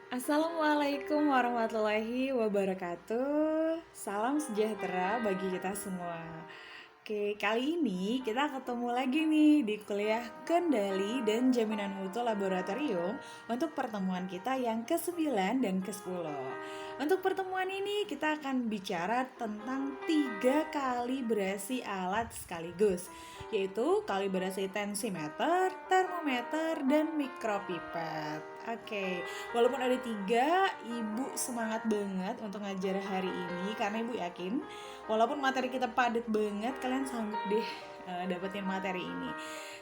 Assalamualaikum warahmatullahi wabarakatuh. Salam sejahtera bagi kita semua. Oke, kali ini kita ketemu lagi nih di kuliah Kendali dan Jaminan Mutu Laboratorium untuk pertemuan kita yang ke-9 dan ke-10. Untuk pertemuan ini kita akan bicara tentang 3 kalibrasi alat sekaligus, yaitu kalibrasi tensimeter, termometer, dan mikropipet. Oke, walaupun ada 3, Ibu semangat banget untuk ngajar hari ini karena Ibu yakin walaupun materi kita padat banget, kalian sanggup deh dapetin materi ini.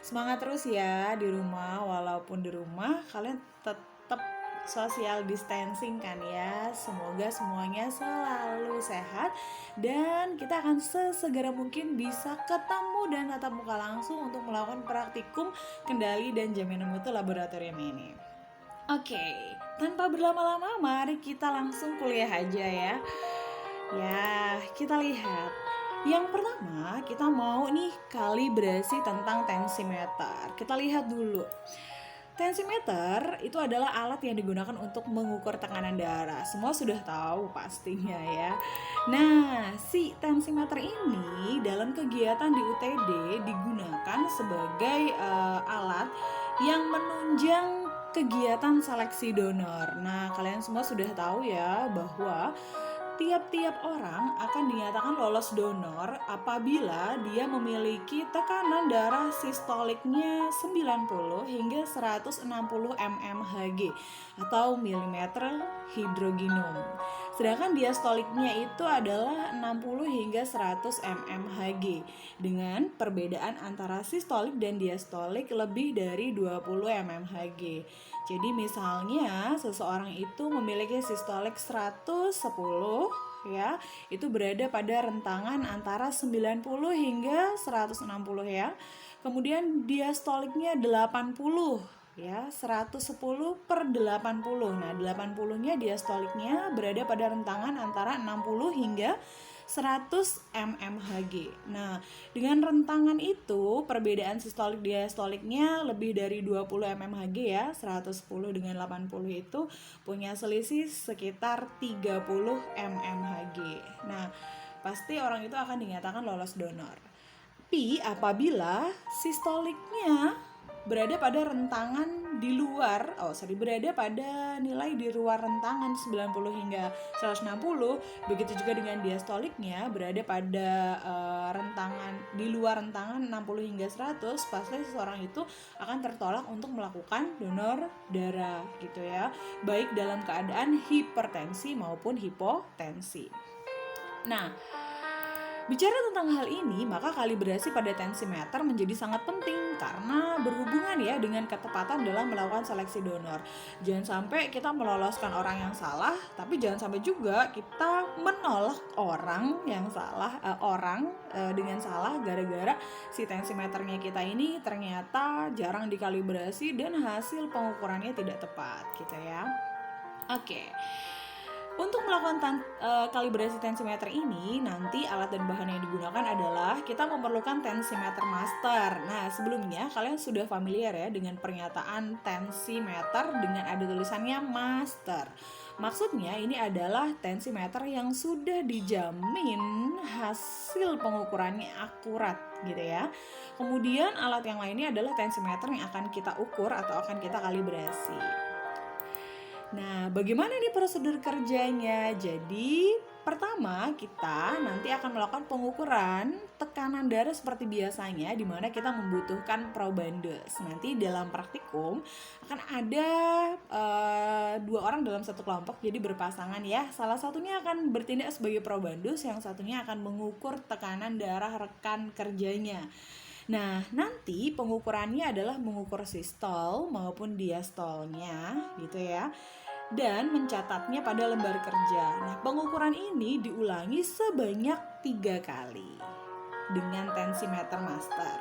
Semangat terus ya di rumah, walaupun di rumah kalian tetap social distancing kan ya. Semoga semuanya selalu sehat dan kita akan sesegera mungkin bisa ketemu dan tatap muka langsung untuk melakukan praktikum kendali dan jaminan mutu laboratorium ini. Oke, tanpa berlama-lama mari kita langsung kuliah aja ya. Ya, kita lihat. Yang pertama, kita mau nih kalibrasi tentang tensimeter. Kita lihat dulu. Tensimeter itu adalah alat yang digunakan untuk mengukur tekanan darah. Semua sudah tahu pastinya ya. Nah, si tensimeter ini dalam kegiatan di UTD digunakan sebagai alat yang menunjang kegiatan seleksi donor. Nah, kalian semua sudah tahu ya bahwa tiap-tiap orang akan dinyatakan lolos donor apabila dia memiliki tekanan darah sistoliknya 90 hingga 160 mmHg atau milimeter hidrogenum. Sedangkan diastoliknya itu adalah 60 hingga 100 mmHg dengan perbedaan antara sistolik dan diastolik lebih dari 20 mmHg. Jadi misalnya seseorang itu memiliki sistolik 110 ya, itu berada pada rentangan antara 90 hingga 160 ya. Kemudian diastoliknya 80 ya, 110 per 80. Nah, 80-nya diastoliknya berada pada rentangan antara 60 hingga 100 mmHg. Nah, dengan rentangan itu perbedaan sistolik diastoliknya lebih dari 20 mmHg ya. 110 dengan 80 itu punya selisih sekitar 30 mmHg. Nah, pasti orang itu akan dinyatakan lolos donor. Tapi apabila sistoliknya berada pada rentangan berada pada nilai di luar rentangan 90 hingga 160, begitu juga dengan diastoliknya berada pada rentangan di luar rentangan 60 hingga 100, pasti seseorang itu akan tertolak untuk melakukan donor darah gitu ya, baik dalam keadaan hipertensi maupun hipotensi. Nah, bicara tentang hal ini, maka kalibrasi pada tensimeter menjadi sangat penting karena berhubungan ya dengan ketepatan dalam melakukan seleksi donor. Jangan sampai kita meloloskan orang yang salah, tapi jangan sampai juga kita menolak orang yang salah, dengan salah gara-gara si tensimeternya kita ini ternyata jarang dikalibrasi dan hasil pengukurannya tidak tepat gitu ya. Oke. Untuk melakukan kalibrasi tensimeter ini, nanti alat dan bahan yang digunakan adalah kita memerlukan tensimeter master. Nah, sebelumnya kalian sudah familiar ya dengan pernyataan tensimeter dengan ada tulisannya master. Maksudnya ini adalah tensimeter yang sudah dijamin hasil pengukurannya akurat gitu ya. Kemudian alat yang lainnya adalah tensimeter yang akan kita ukur atau akan kita kalibrasi. Nah, bagaimana nih prosedur kerjanya? Jadi, pertama kita nanti akan melakukan pengukuran tekanan darah seperti biasanya, di mana kita membutuhkan probandus. Nanti dalam praktikum akan ada 2 orang dalam satu kelompok, jadi berpasangan ya. Salah satunya akan bertindak sebagai probandus, yang satunya akan mengukur tekanan darah rekan kerjanya. Nah, nanti pengukurannya adalah mengukur sistol maupun diastolnya gitu ya, dan mencatatnya pada lembar kerja. Nah, pengukuran ini diulangi sebanyak 3 kali dengan tensimeter master.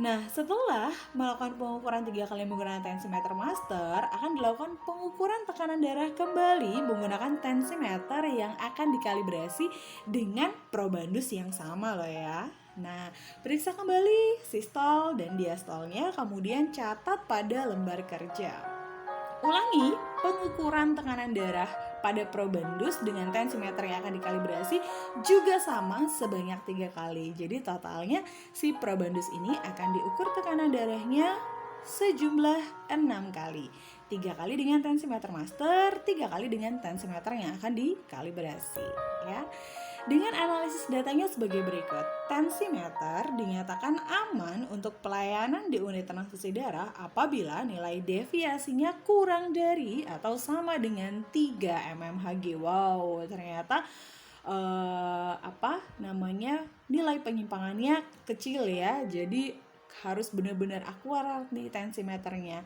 Nah, setelah melakukan pengukuran 3 kali menggunakan tensimeter master, akan dilakukan pengukuran tekanan darah kembali menggunakan tensimeter yang akan dikalibrasi dengan probandus yang sama loh ya. Nah, periksa kembali sistol dan diastolnya, kemudian catat pada lembar kerja. Ulangi pengukuran tekanan darah pada probandus dengan tensimeter yang akan dikalibrasi juga sama sebanyak 3 kali. Jadi totalnya si probandus ini akan diukur tekanan darahnya sejumlah 6 kali. 3 kali dengan tensimeter master, 3 kali dengan tensimeter yang akan dikalibrasi, ya. Dengan analisis datanya sebagai berikut. Tensimeter dinyatakan aman untuk pelayanan di unit transfusi darah apabila nilai deviasinya kurang dari atau sama dengan 3 mmHg. Wow, ternyata nilai penyimpangannya kecil ya. Jadi harus benar-benar akurat nih tensimeternya.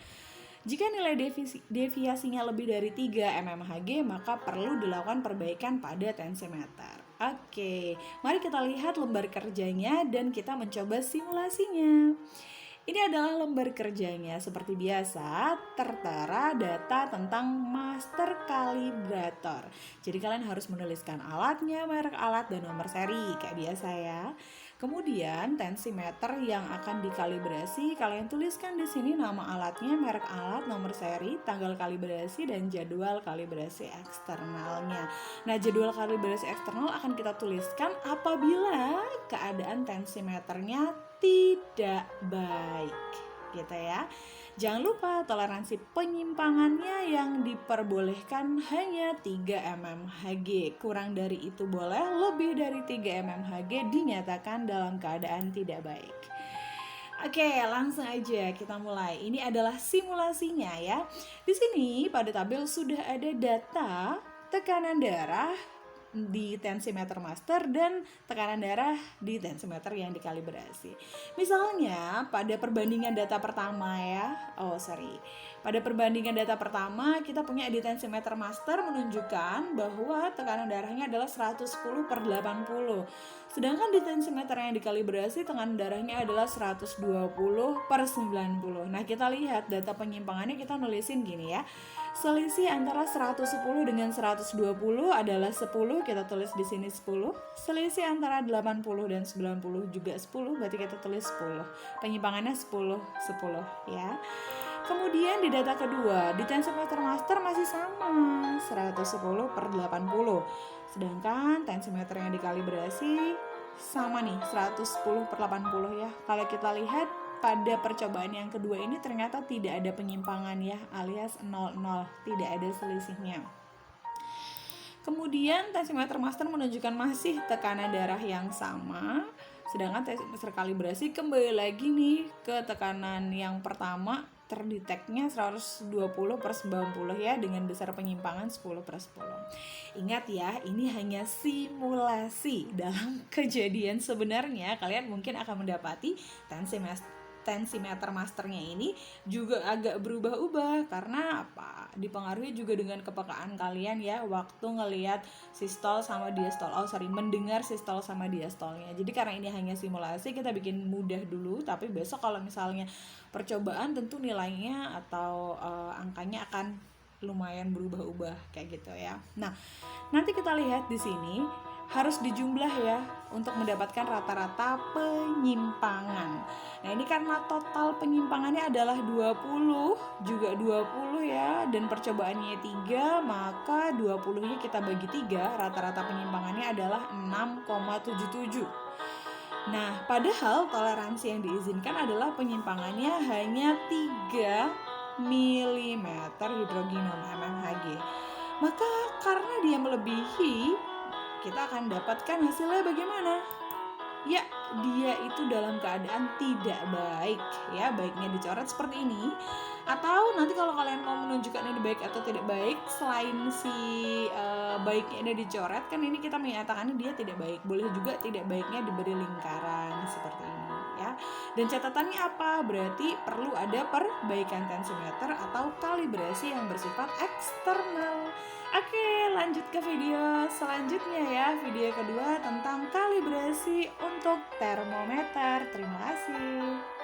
Jika nilai deviasinya lebih dari 3 mmHg, maka perlu dilakukan perbaikan pada tensimeter. Oke, mari kita lihat lembar kerjanya dan kita mencoba simulasinya. Ini adalah lembar kerjanya. Seperti biasa, tertera data tentang master kalibrator. Jadi kalian harus menuliskan alatnya, merek alat, dan nomor seri kayak biasa ya. Kemudian tensimeter yang akan dikalibrasi, kalian tuliskan di sini nama alatnya, merek alat, nomor seri, tanggal kalibrasi, dan jadwal kalibrasi eksternalnya. Nah, jadwal kalibrasi eksternal akan kita tuliskan apabila keadaan tensimeternya tidak baik, gitu ya. Jangan lupa toleransi penyimpangannya yang diperbolehkan hanya 3 mmHg. Kurang dari itu boleh, lebih dari 3 mmHg dinyatakan dalam keadaan tidak baik. Oke, langsung aja kita mulai. Ini adalah simulasinya ya. Di sini pada tabel sudah ada data tekanan darah di tensimeter master dan tekanan darah di tensimeter yang dikalibrasi. Misalnya pada perbandingan data pertama pada perbandingan data pertama kita punya di tensimeter master menunjukkan bahwa tekanan darahnya adalah 110/80. Sedangkan di tensimeter yang dikalibrasi tekanan darahnya adalah 120/90. Nah, kita lihat data penyimpangannya, kita nulisin gini ya. Selisih antara 110 dengan 120 adalah 10, kita tulis di sini 10. Selisih antara 80 dan 90 juga 10, berarti kita tulis 10. Penyimpangannya 10 ya. Kemudian di data kedua, di tensimeter master masih sama, 110/80. Sedangkan tensimeter yang dikalibrasi sama nih, 110/80 ya. Kalau kita lihat pada percobaan yang kedua ini ternyata tidak ada penyimpangan ya, alias 00, tidak ada selisihnya. Kemudian tensimeter master menunjukkan masih tekanan darah yang sama, sedangkan tensimeter kalibrasi kembali lagi nih ke tekanan yang pertama, terdeteknya 120/90 ya, dengan besar penyimpangan 10/10. Ingat ya, ini hanya simulasi. Dalam kejadian sebenarnya kalian mungkin akan mendapati tensimeter masternya ini juga agak berubah-ubah karena apa? Dipengaruhi juga dengan kepekaan kalian ya waktu ngelihat sistol sama diastol. Mendengar sistol sama diastolnya. Jadi karena ini hanya simulasi, kita bikin mudah dulu, tapi besok kalau misalnya percobaan tentu nilainya atau angkanya akan lumayan berubah-ubah kayak gitu ya. Nah, nanti kita lihat di sini harus dijumlah ya untuk mendapatkan rata-rata penyimpangan. Nah, ini karena total penyimpangannya adalah 20 juga 20 ya, dan percobaannya 3, maka 20-nya kita bagi 3, rata-rata penyimpangannya adalah 6,77. Nah, padahal toleransi yang diizinkan adalah penyimpangannya hanya 3 mm hidrogenom mmHg. Maka karena dia melebihi, kita akan dapatkan hasilnya bagaimana? Ya, dia itu dalam keadaan tidak baik ya, baiknya dicoret seperti ini. Atau nanti kalau kalian mau menunjukkan ini baik atau tidak baik, selain si baiknya ini dicoret, kan ini kita menyatakan dia tidak baik. Boleh juga tidak baiknya diberi lingkaran seperti ini ya. Dan catatannya apa? Berarti perlu ada perbaikan tensimeter atau kalibrasi yang bersifat eksternal. Oke, lanjut ke video selanjutnya ya. Video kedua tentang kalibrasi untuk termometer. Terima kasih.